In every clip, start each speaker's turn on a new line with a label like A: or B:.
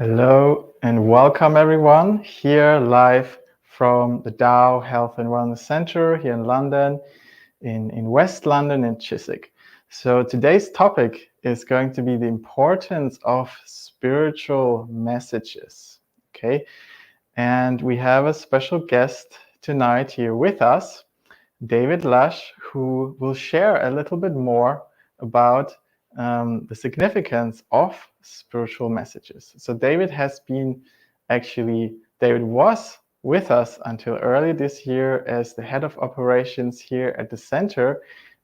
A: Hello and welcome everyone here live from the Dow Health and Wellness Center here in London, in West London in Chiswick. So today's topic is going to be the importance of spiritual messages. Okay, and we have a special guest tonight here with us, David Lusch, who will share a little bit more about the significance of spiritual messages. So David was with us until early this year as the head of operations here at the center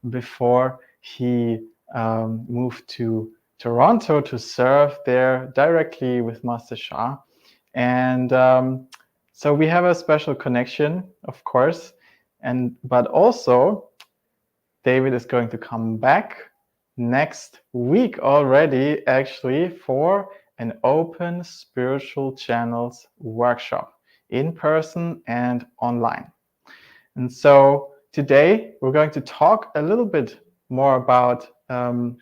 A: before he moved to Toronto to serve there directly with Master Sha. And so we have a special connection, of course, but also David is going to come back next week already, actually, for an open spiritual channels workshop in person and online. And so today we're going to talk a little bit more about the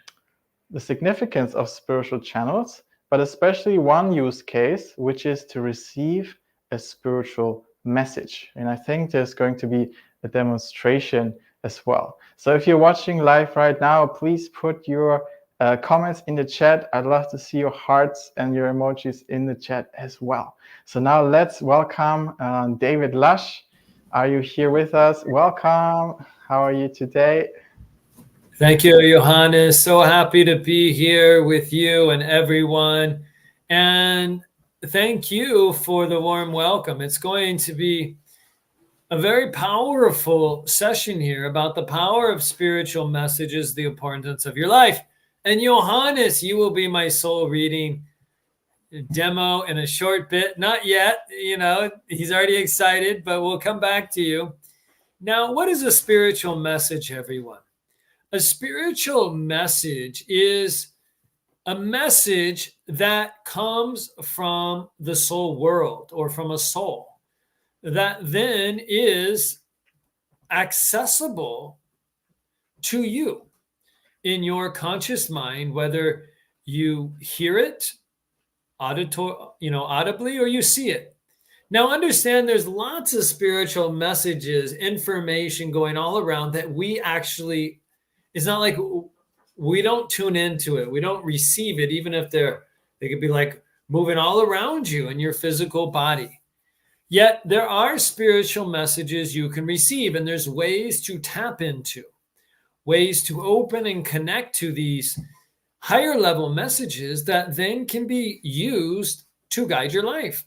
A: significance of spiritual channels, but especially one use case, which is to receive a spiritual message. And I think there's going to be a demonstration as well. So if you're watching live right now, please put your comments in the chat. I'd love to see your hearts and your emojis in the chat as well. So now let's welcome David Lusch. Are you here with us? Welcome. How are you today?
B: Thank you, Johannes. So happy to be here with you and everyone. And thank you for the warm welcome. It's going to be a very powerful session here about the power of spiritual messages, the importance of your life. And Johannes, you will be my soul reading demo in a short bit. Not yet, he's already excited, but we'll come back to you. Now, what is a spiritual message, everyone? A spiritual message is a message that comes from the soul world or from a soul that then is accessible to you in your conscious mind, whether you hear it audibly or you see it. Now, understand there's lots of spiritual messages, information going all around that we actually, it's not like we don't tune into it. We don't receive it, even if they could be like moving all around you in your physical body. Yet there are spiritual messages you can receive, and there's ways to tap into, ways to open and connect to these higher level messages that then can be used to guide your life.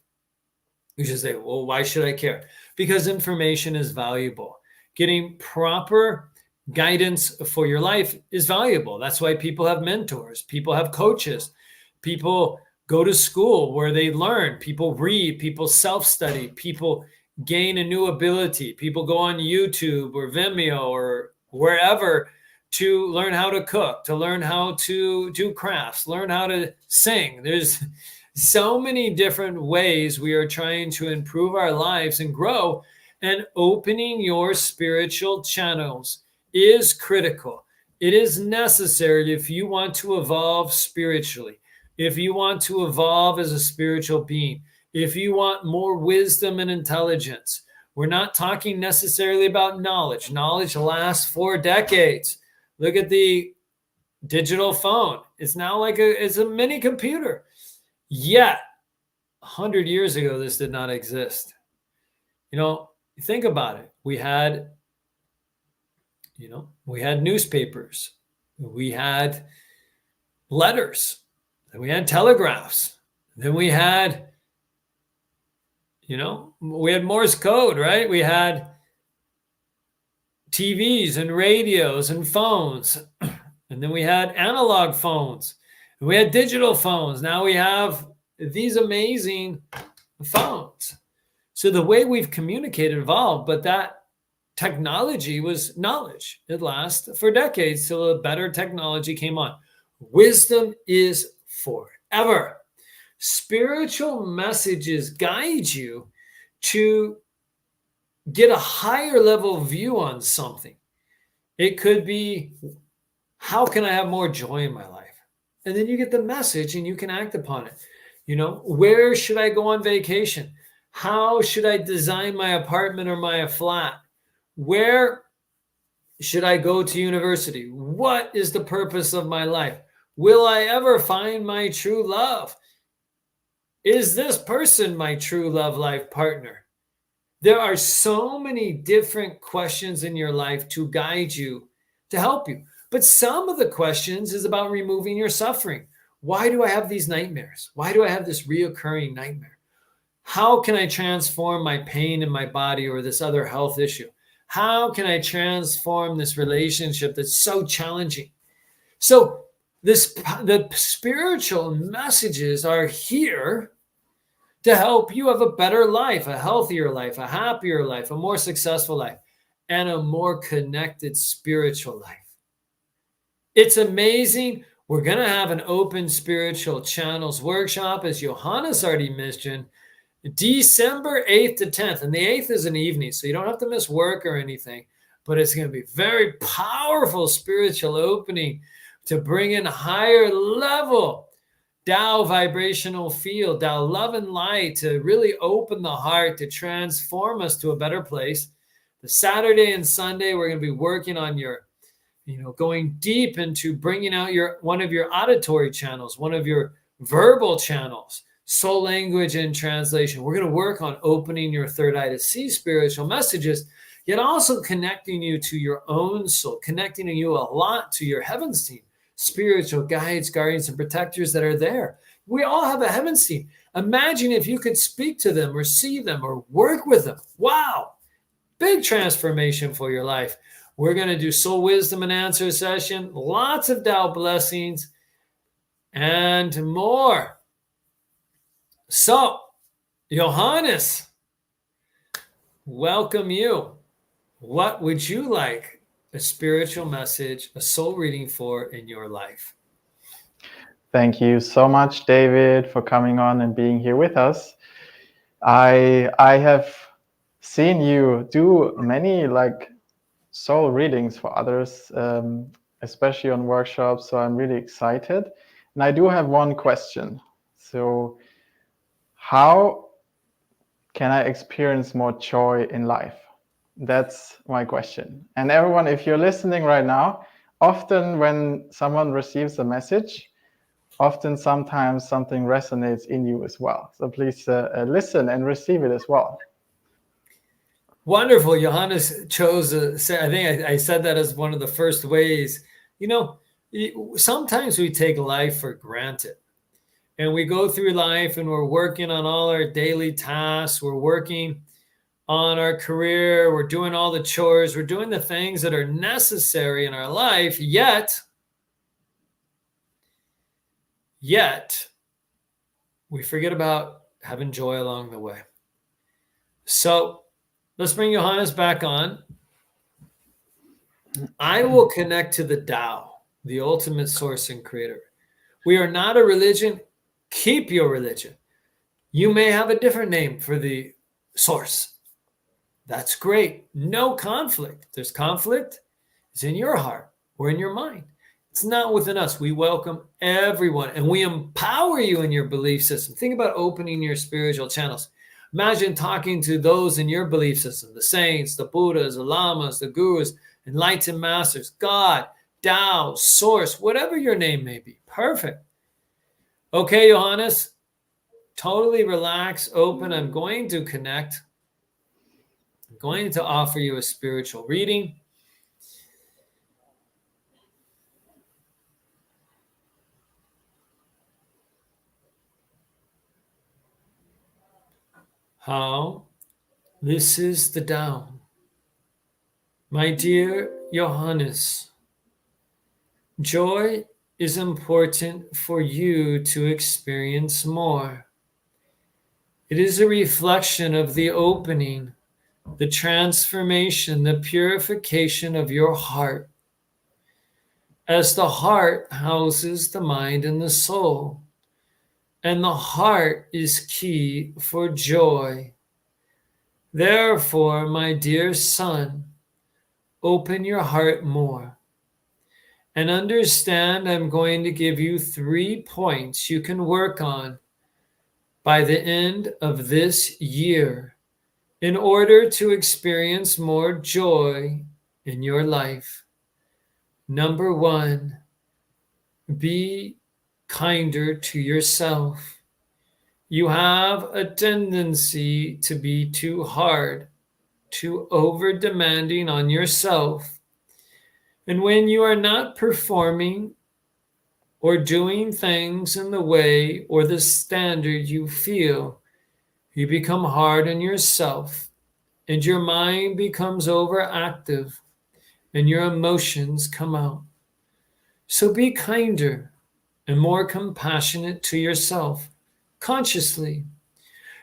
B: You should say, well, why should I care? Because information is valuable. Getting proper guidance for your life is valuable. That's why people have mentors, people have coaches, people go to school where they learn, people read, people self-study, people gain a new ability, people go on YouTube or Vimeo or wherever to learn how to cook, to learn how to do crafts, learn how to sing. There's so many different ways we are trying to improve our lives and grow, and opening your spiritual channels is critical. It is necessary if you want to evolve spiritually, if you want to evolve as a spiritual being, if you want more wisdom and intelligence. We're not talking necessarily about knowledge. Knowledge lasts for decades. Look at the digital phone. It's now like it's a mini computer. Yet, 100 years ago, this did not exist. Think about it. We had newspapers, we had letters, then we had telegraphs, then we had Morse code, right? We had TVs and radios and phones, and then we had analog phones, and we had digital phones. Now we have these amazing phones. So the way we've communicated evolved, but that technology was knowledge. It lasted for decades till a better technology came on. Wisdom is forever. Spiritual messages guide you to get a higher level view on something. It could be, how can I have more joy in my life? And then you get the message and you can act upon it. Where should I go on vacation? How should I design my apartment or my flat? Where should I go to university? What is the purpose of my life? Will I ever find my true love? Is this person my true love life partner? There are so many different questions in your life to guide you, to help you. But some of the questions is about removing your suffering. Why do I have these nightmares? Why do I have this reoccurring nightmare? How can I transform my pain in my body or this other health issue? How can I transform this relationship that's so challenging? So the spiritual messages are here to help you have a better life, a healthier life, a happier life, a more successful life, and a more connected spiritual life. It's amazing. We're going to have an open spiritual channels workshop, as Johannes already mentioned, December 8th to 10th. And the 8th is an evening, so you don't have to miss work or anything. But it's going to be very powerful spiritual opening to bring in higher level Tao vibrational field, Tao love and light, to really open the heart, to transform us to a better place. The Saturday and Sunday, we're going to be working on your, going deep into bringing out one of your auditory channels, one of your verbal channels, soul language and translation. We're going to work on opening your third eye to see spiritual messages, yet also connecting you to your own soul, connecting you a lot to your heavens team. Spiritual guides, guardians, and protectors that are there. We all have a heavens team. Imagine if you could speak to them or see them or work with them. Wow. Big transformation for your life. We're going to do soul wisdom and answer session, lots of Tao blessings, and more. So, Johannes, welcome you. What would you like a spiritual message, a soul reading for in your life?
A: Thank you so much, David, for coming on and being here with us. I have seen you do many soul readings for others, especially on workshops, so I'm really excited. And I do have one question. So how can I experience more joy in life? That's my question. And everyone, if you're listening right now, often when someone receives a message, sometimes something resonates in you as well. So please listen and receive it as well.
B: Wonderful. Johannes chose, I think I said that as one of the first ways. Sometimes we take life for granted. And we go through life and we're working on all our daily tasks. We're working on our career. We're doing all the chores. We're doing the things that are necessary in our life. Yet, we forget about having joy along the way. So let's bring Johannes back on. I will connect to the Tao, the ultimate source and creator. We are not a religion. Keep your religion. You may have a different name for the source. That's great. No conflict. There's conflict. It's in your heart or in your mind. It's not within us. We welcome everyone and we empower you in your belief system. Think about opening your spiritual channels. Imagine talking to those in your belief system, the saints, the Buddhas, the Lamas, the Gurus, enlightened masters, God, Tao, Source, whatever your name may be. Perfect. Okay, Johannes, totally relax, open. I'm going to connect. I'm going to offer you a spiritual reading. How? This is the Tao. My dear Johannes, joy is important for you to experience more. It is a reflection of the opening, the transformation, the purification of your heart. As the heart houses the mind and the soul, and the heart is key for joy. Therefore, my dear son, open your heart more and understand I'm going to give you 3 points you can work on by the end of this year in order to experience more joy in your life. Number one, be kinder to yourself. You have a tendency to be too hard, too over demanding on yourself. And when you are not performing or doing things in the way or the standard you feel, you become hard on yourself and your mind becomes overactive and your emotions come out. So be kinder and more compassionate to yourself consciously.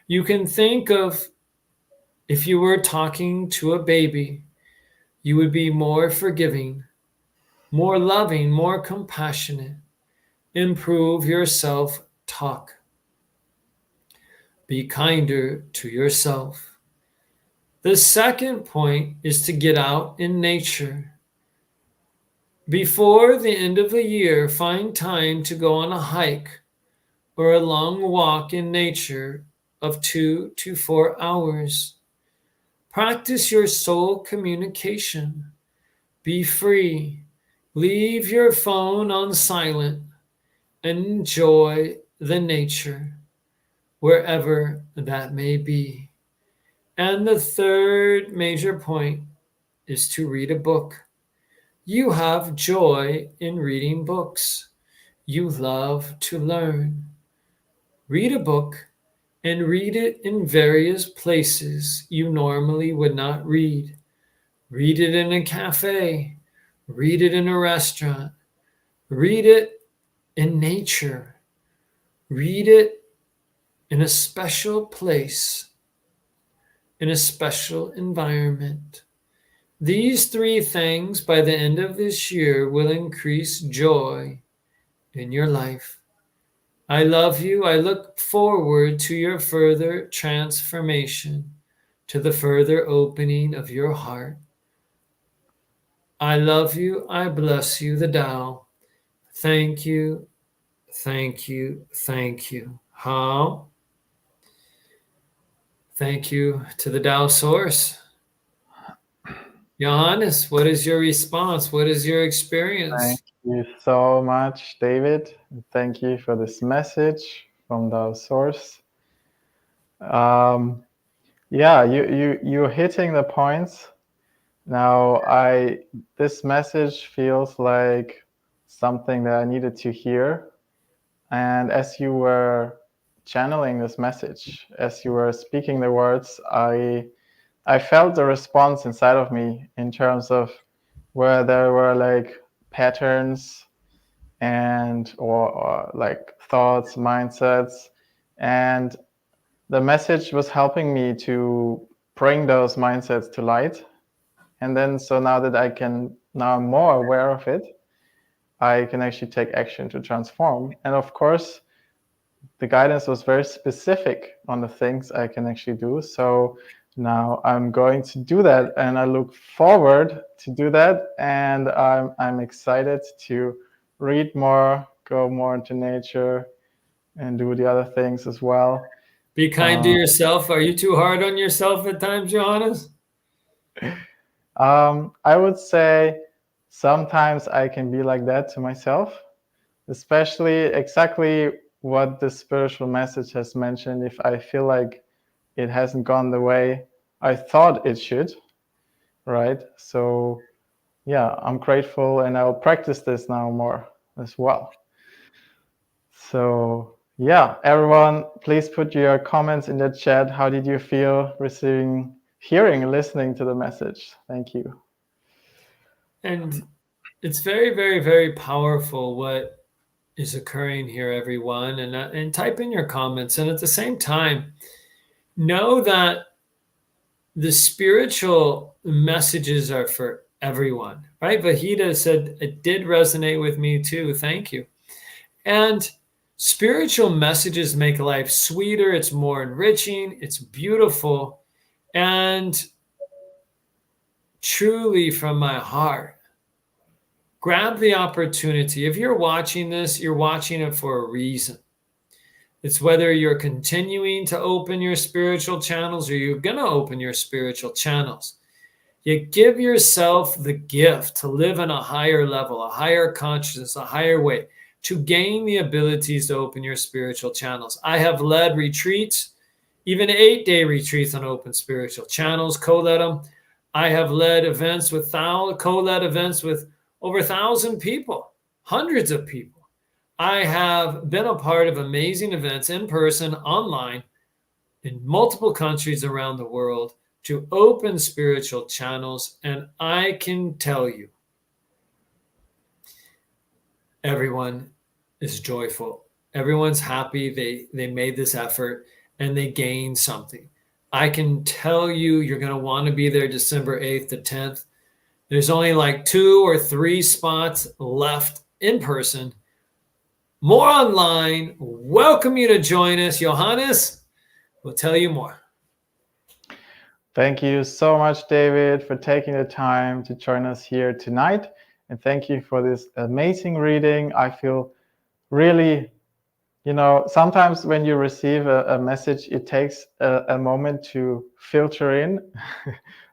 B: You can think of if you were talking to a baby, you would be more forgiving, more loving, more compassionate. Improve your self talk. Be kinder to yourself. The second point is to get out in nature. Before the end of the year, find time to go on a hike or a long walk in nature of 2 to 4 hours. Practice your soul communication. Be free. Leave your phone on silent and enjoy the nature, wherever that may be. And the third major point is to read a book. You have joy in reading books. You love to learn. Read a book and read it in various places you normally would not read. Read it in a cafe. Read it in a restaurant. Read it in nature. Read it in a special place, in a special environment. These three things by the end of this year will increase joy in your life. I love you. I look forward to your further transformation, to the further opening of your heart. I love you. I bless you, the Tao. Thank you. Thank you. Thank you. How? Thank you to the Tao Source. Johannes, what is your response? What is your experience?
A: Thank you so much, David. Thank you for this message from the source. Yeah, you're hitting the points. Now, this message feels like something that I needed to hear. And as you were channeling this message, as you were speaking the words, I felt the response inside of me in terms of where there were like patterns and or like thoughts, mindsets, and the message was helping me to bring those mindsets to light. And then so now that now I'm more aware of it, I can actually take action to transform. And of course, the guidance was very specific on the things I can actually do. So now I'm going to do that, and I look forward to do that. And I'm excited to read more, go more into nature, and do the other things as well.
B: Be kind to yourself. Are you too hard on yourself at times, Johannes?
A: I would say sometimes I can be like that to myself, especially exactly what the spiritual message has mentioned. If I feel like it hasn't gone the way I thought it should, right? So yeah, I'm grateful, and I'll practice this now more as well. So yeah, everyone, please put your comments in the chat. How did you feel hearing, listening to the message? Thank you.
B: And it's very, very, very powerful what is occurring here, everyone. And type in your comments. And at the same time, know that the spiritual messages are for everyone, right? Vahida said, it did resonate with me too. Thank you. And spiritual messages make life sweeter. It's more enriching. It's beautiful. And truly from my heart, grab the opportunity. If you're watching this, you're watching it for a reason. It's whether you're continuing to open your spiritual channels or you're going to open your spiritual channels. You give yourself the gift to live in a higher level, a higher consciousness, a higher way, to gain the abilities to open your spiritual channels. I have led retreats, even 8-day retreats on open spiritual channels, co-led them. I have led events with co-led events with over 1,000 people, hundreds of people. I have been a part of amazing events in person, online, in multiple countries around the world to open spiritual channels. And I can tell you, everyone is joyful. Everyone's happy. They made this effort and they gained something. I can tell you, you're going to want to be there December 8th to 10th. There's only like 2 or 3 spots left in person. More online. Welcome you to join us. Johannes will tell you more.
A: Thank you so much, David, for taking the time to join us here tonight. And thank you for this amazing reading. I feel really, sometimes when you receive a message, it takes a moment to filter in.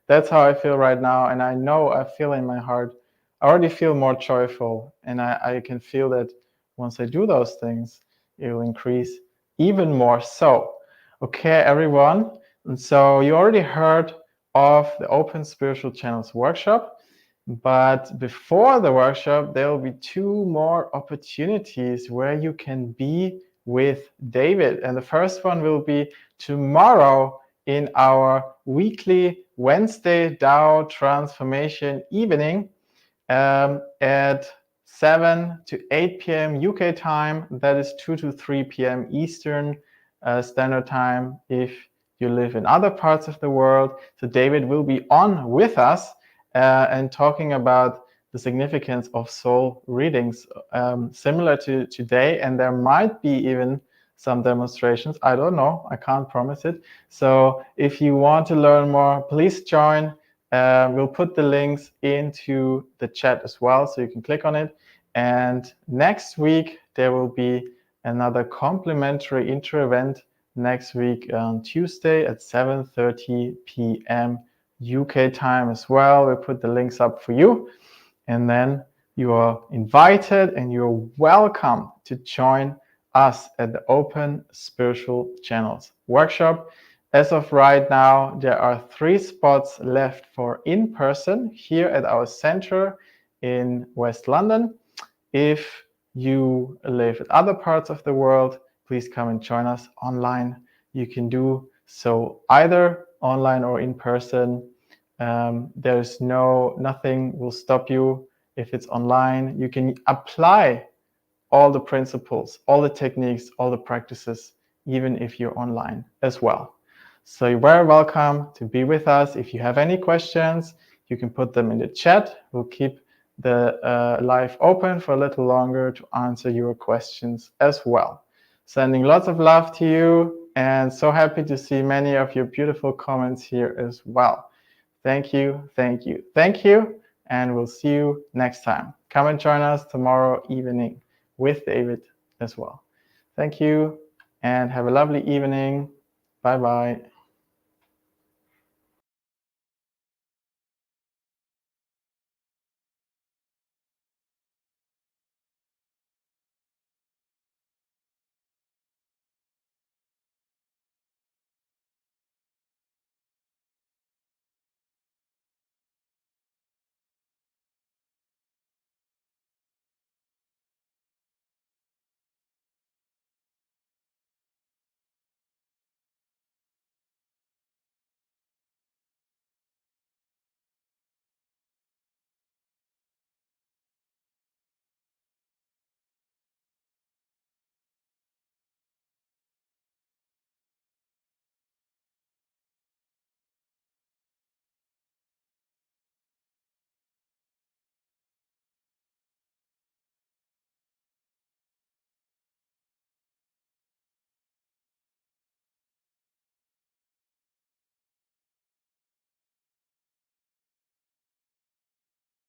A: That's how I feel right now. And I know I feel in my heart, I already feel more joyful. And I can feel that once I do those things, it will increase even more so. Okay, everyone. And so you already heard of the Open Spiritual Channels workshop. But before the workshop, there will be 2 more opportunities where you can be with David. And the first one will be tomorrow in our weekly Wednesday Tao Transformation evening at 7 to 8 p.m. UK time. That is 2 to 3 p.m. Eastern Standard Time if you live in other parts of the world. So David will be on with us and talking about the significance of soul readings, similar to today. And there might be even some demonstrations. I don't know. I can't promise it. So if you want to learn more, please join. We'll put the links into the chat as well, so you can click on it. And next week, there will be another complimentary intro event next week on Tuesday at 7:30 p.m. UK time as well. We'll put the links up for you. And then you are invited and you're welcome to join us at the Open Spiritual Channels workshop. As of right now, there are 3 spots left for in-person here at our center in West London. If you live in other parts of the world, please come and join us online. You can do so either online or in person. There's nothing will stop you if it's online. You can apply all the principles, all the techniques, all the practices, even if you're online as well. So you're very welcome to be with us. If you have any questions, you can put them in the chat. We'll keep the live open for a little longer to answer your questions as well. Sending lots of love to you and so happy to see many of your beautiful comments here as well. Thank you, thank you, thank you, and we'll see you next time. Come and join us tomorrow evening with David as well. Thank you and have a lovely evening. Bye-bye.